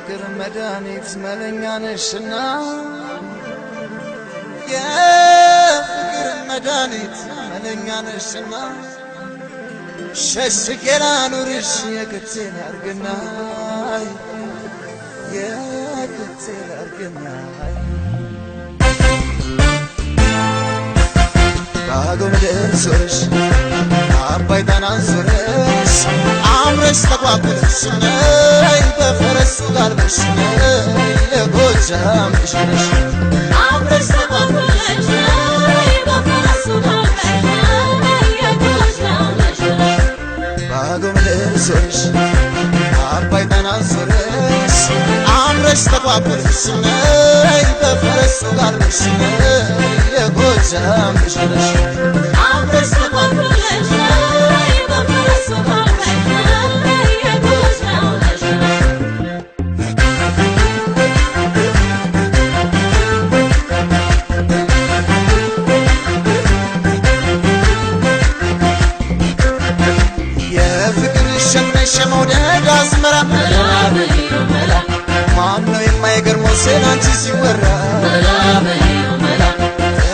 የፍቅር መድኃኒት መለኛ ነሽና የፍቅር መድኃኒት መለኛ ነሽና ሸሽጌ ላኑርሽ የክቴ ላርግና የክቴ ላርግና ባገው ምድር ዞረሽ አባይ ጣናን ዞረሽ አምረሽ ተቋቁለሽ ነይ በፈረስ ጋልበሽ የጎጃም ልጅ ነሽ አምረሽ ተቋቁለሽ ነይ በፈረስ ጋልበሽ የጎጃም ልጅ ነሽ ባገው ምድር ዞረሽ አባይ ጣናን ዞረሽ አምረሽ ተቋቁለሽ ነይ በፈረስ ጋልበሽ የጎጃም ልጅ ነሽ አምረሽ ተቋቁለሽ ነይ በፈረስ ጋልበሽ የጎጃም ልጅ ነሽ የፍቅር ሸክነሽ መውደድ አዝመራ መላ በይው መላ ማነው የማይገርመው ስላንቺ ሲወራ መላ በይው መላ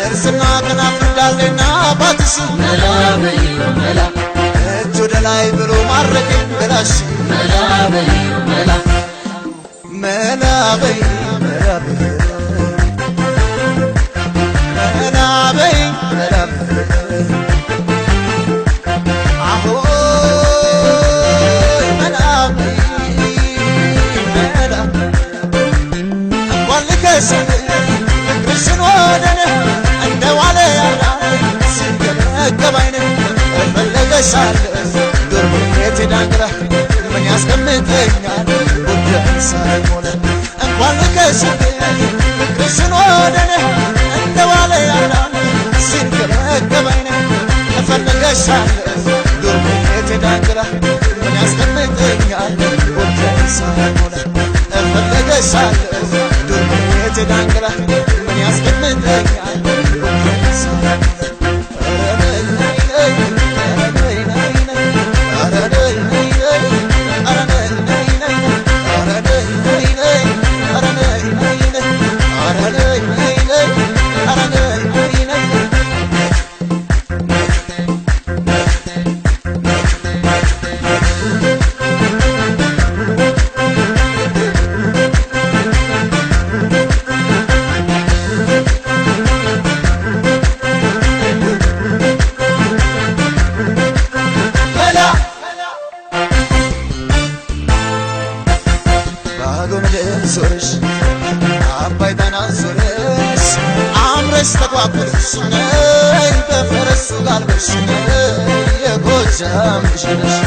እርስና ከናፍር ዳሌና ባትሽ መላ በይው መላ እጅ ወደ ላይ ብሎ ማረከኝ ገላሽ መላ በይው መላ መላ በይ መላ በይ መላ በይ መላ በይ አሆይ መላ በይ መላ እንኳን ልከስም ፍቅርሽን ወደኔ እንደዋለ ያላ ሲገበገብ አይነ እፈለገሻለሁ ዱር ቤቴ ዳንግላ ምን ያስቀምጠኛል ጉዳይ ሳይሞላ እንኳን ልከስም ፍቅርሽን ወደኔ እንደዋለ ያላ ሲገበገብ አይነ እፈለገሻለሁ ዱር ቤቴ ዳንግላ ምን ያስቀምጠኛል ጉዳይ ሳይሞላ እፈለገሻለሁ ዱር ቤቴ ዳንግላ ምን ያስቀምጠኛል ጉዳይ ሳይሞላ ዞረሽ አባይ ጣናን ዞረሽ አምረሽ ተቋቁለሽ ነይ በፈረስ ጋልበሽ የጎጃም ልጅ ነሽ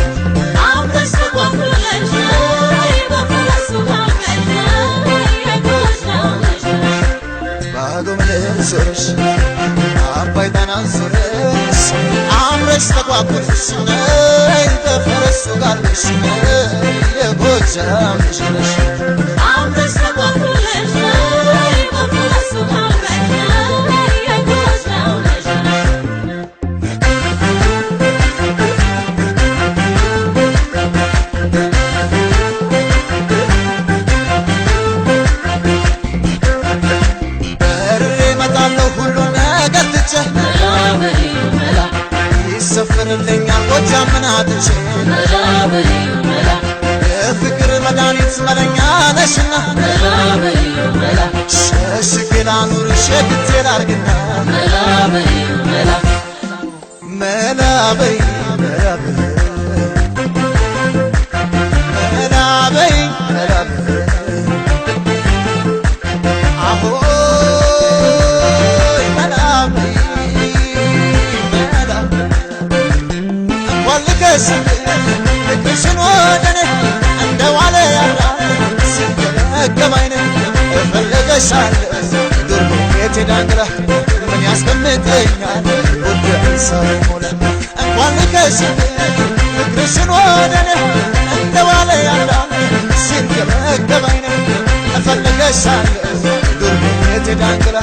አምረሽ ተቋቁለሽ ነይ በፈረስ ጋልበሽ የጎጃም ልጅ ነሽ ባገው ምድር ዞረሽ አባይ ጣናን ዞረሽ አምረሽ ተቋቁለሽ ነይ በፈረስ ጋልበሽ የጎጃም ልጅ ነሽ አምረሽ ተቋቁለሽ ነይ በፈረስ ጋልበሽ የጎጃም ልጅ ነሽ በርሬ እመጣለሁ ሁሉን ነገር ትቼ መላ በይው መላ ይሰፍርልኛል ጎጃም ምን አጥቼ መላ በይው መላ የፍቅር መድኃኒት መለኛ ነሽና መላ በይው መላ ሸሽጌ ላኑርሽ የክቴ ላርግና መላ በይው መላ መላ በይ መላ በይ መላ በይ መላ በይ አሆይ መላ በይ መላ እንኳን ልከስም ፍቅርሽን ወደኔ እንደዋለ ያላ ሲገበገብ አይነ እፈለገሻለሁ ዱር ቤቴ ዳንግላ ምን ያስቀምጠኛል ጉዳይ ሳይሞላ እንኳን ልከስም ፍቅርሽን ወደኔ እንደዋለ ያላ ሲገበገብ አይነ እፈለገሻለሁ ዱር ቤቴ ዳንግላ